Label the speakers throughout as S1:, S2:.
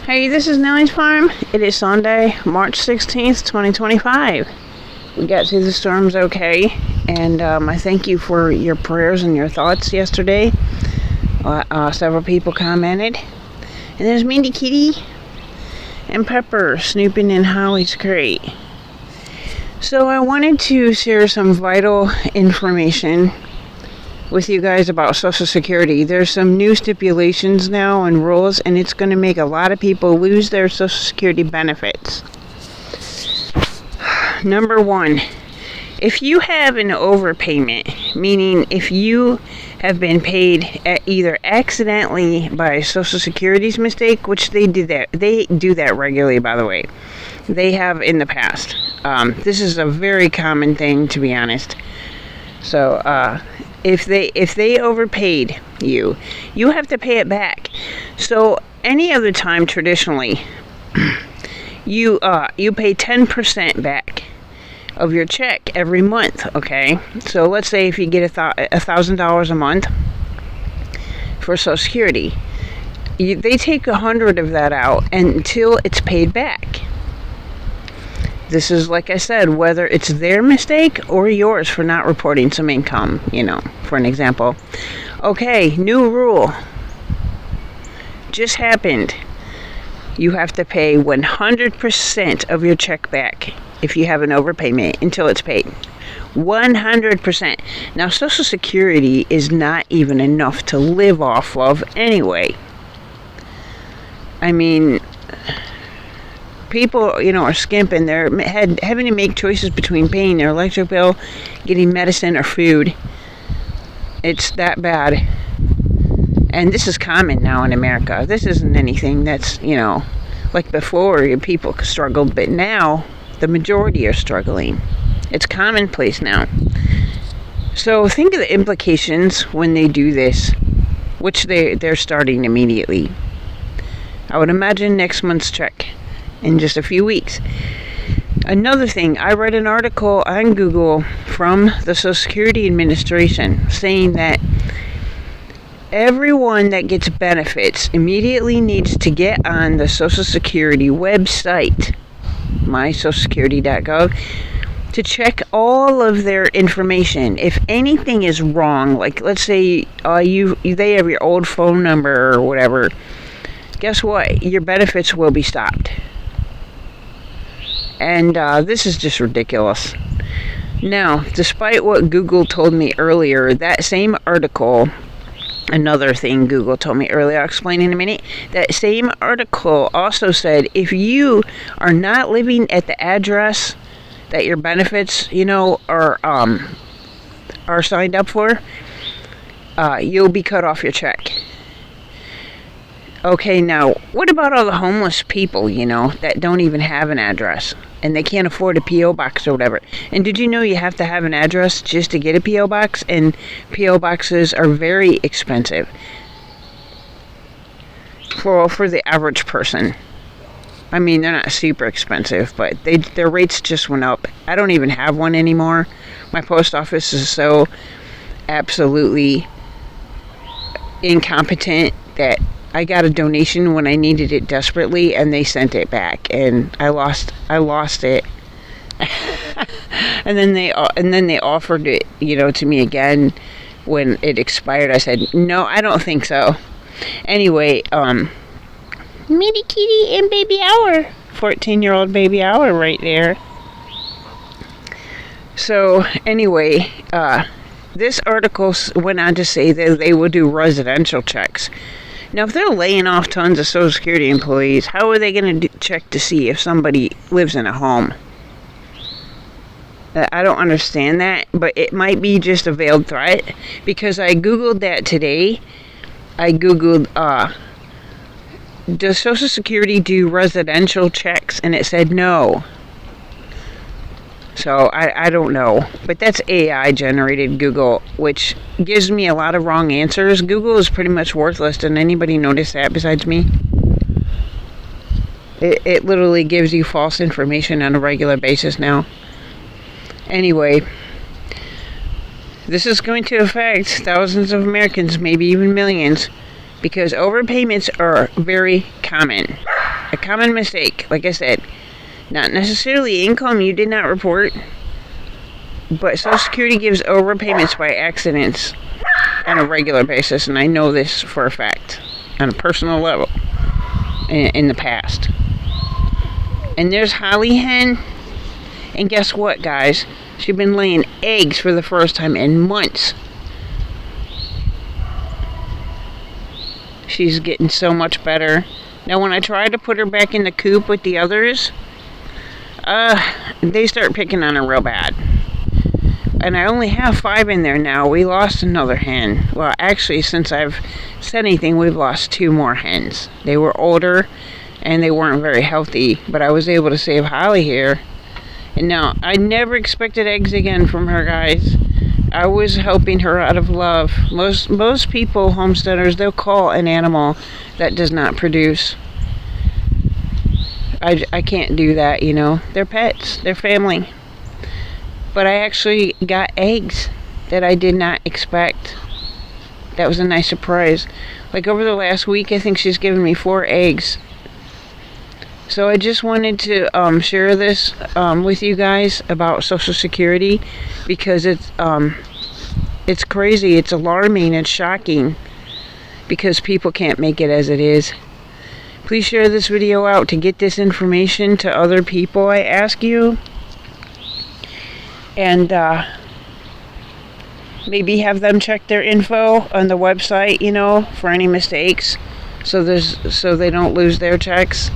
S1: Hey, this is Nellie's Farm. It is Sunday, March 16th, 2025. We got through the storms okay, and I thank you for your prayers and your thoughts yesterday. Several people commented. And there's Mindy Kitty and Pepper snooping in Holly's crate. So I wanted to share some vital information with you guys about Social Security. There's some new stipulations now and rules, and it's going to make a lot of people lose their Social Security benefits. Number one, if you have an overpayment, meaning if you have been paid either accidentally by Social Security's mistake, which they do that regularly, by the way. They have in the past. This is a very common thing, to be honest. So, if they overpaid you, you have to pay it back. So any other time traditionally, you pay 10% back of your check every month. Okay, so let's say if you get $1,000 a month for Social Security, they take 100 of that out until it's paid back. This is, like I said, whether it's their mistake or yours for not reporting some income, for an example. Okay, new rule. Just happened. You have to pay 100% of your check back if you have an overpayment until it's paid. 100%. Now, Social Security is not even enough to live off of anyway. I mean, people, are skimping. They're having to make choices between paying their electric bill, getting medicine, or food. It's that bad. And this is common now in America. This isn't anything that's, like before people struggled, but now the majority are struggling. It's commonplace now. So think of the implications when they do this, which they're starting immediately. I would imagine next month's check in just a few weeks. Another thing, I read an article on Google from the Social Security Administration saying that everyone that gets benefits immediately needs to get on the Social Security website, mysocialsecurity.gov, to check all of their information. If anything is wrong, like let's say they have your old phone number or whatever, guess what? Your benefits will be stopped. And this is just ridiculous. Now, despite what Google told me earlier, that same article, another thing Google told me earlier, I'll explain in a minute, that same article also said if you are not living at the address that your benefits, are signed up for, you'll be cut off your check. Okay, now, what about all the homeless people, that don't even have an address, and they can't afford a P.O. box or whatever? And did you know you have to have an address just to get a P.O. box? And P.O. boxes are very expensive for the average person. I mean, they're not super expensive, but their rates just went up. I don't even have one anymore. My post office is so absolutely incompetent that I got a donation when I needed it desperately, and they sent it back, and I lost it. and then they offered it, to me again when it expired. I said, no, I don't think so. Anyway, Mindy Kitty and Baby Hour, 14-year-old Baby Hour right there. So anyway, this article went on to say that they will do residential checks. Now, if they're laying off tons of Social Security employees, how are they going to check to see if somebody lives in a home? I don't understand that, but it might be just a veiled threat, because I Googled that today. I Googled, does Social Security do residential checks? And it said no. So, I don't know. But that's AI-generated Google, which gives me a lot of wrong answers. Google is pretty much worthless. Did anybody notice that besides me? It literally gives you false information on a regular basis now. Anyway, this is going to affect thousands of Americans, maybe even millions, because overpayments are very common. A common mistake, like I said. Not necessarily income you did not report, but Social Security gives overpayments by accidents on a regular basis, and I know this for a fact, on a personal level, in the past. And there's Holly Hen, and guess what, guys? She's been laying eggs for the first time in months. She's getting so much better. Now, when I try to put her back in the coop with the others, they start picking on her real bad. And I only have 5 in there now. We lost another hen. Well, actually, since I've said anything, we've lost 2 more hens. They were older, and they weren't very healthy, but I was able to save Holly here. And now, I never expected eggs again from her, guys. I was helping her out of love. Most people, homesteaders, they'll call an animal that does not produce. I can't do that, you know. They're pets. They're family. But I actually got eggs that I did not expect. That was a nice surprise. Like over the last week, I think she's given me 4 eggs. So I just wanted to share this with you guys about Social Security, because it's crazy, it's alarming, it's shocking, because people can't make it as it is. Please share this video out to get this information to other people, I ask you. And maybe have them check their info on the website, you know, for any mistakes, so they don't lose their checks.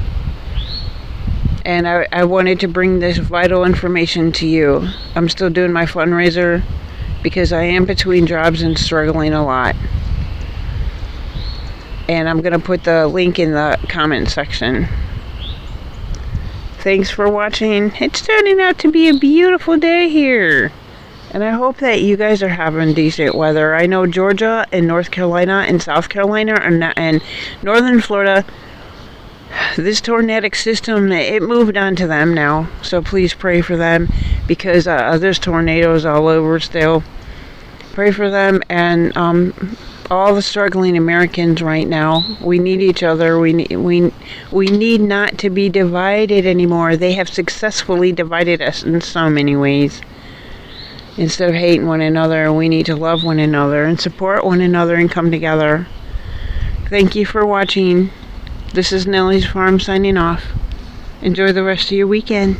S1: And I wanted to bring this vital information to you. I'm still doing my fundraiser because I am between jobs and struggling a lot. And I'm going to put the link in the comment section. Thanks for watching. It's turning out to be a beautiful day here. And I hope that you guys are having decent weather. I know Georgia and North Carolina and South Carolina and northern Florida, this tornadic system, it moved on to them now. So please pray for them, because there's tornadoes all over still. Pray for them and all the struggling Americans right now. We need each other. We need not to be divided anymore. They have successfully divided us in so many ways. Instead of hating one another, we need to love one another and support one another and come together. Thank you for watching. This is Nellie's Farm signing off. Enjoy the rest of your weekend.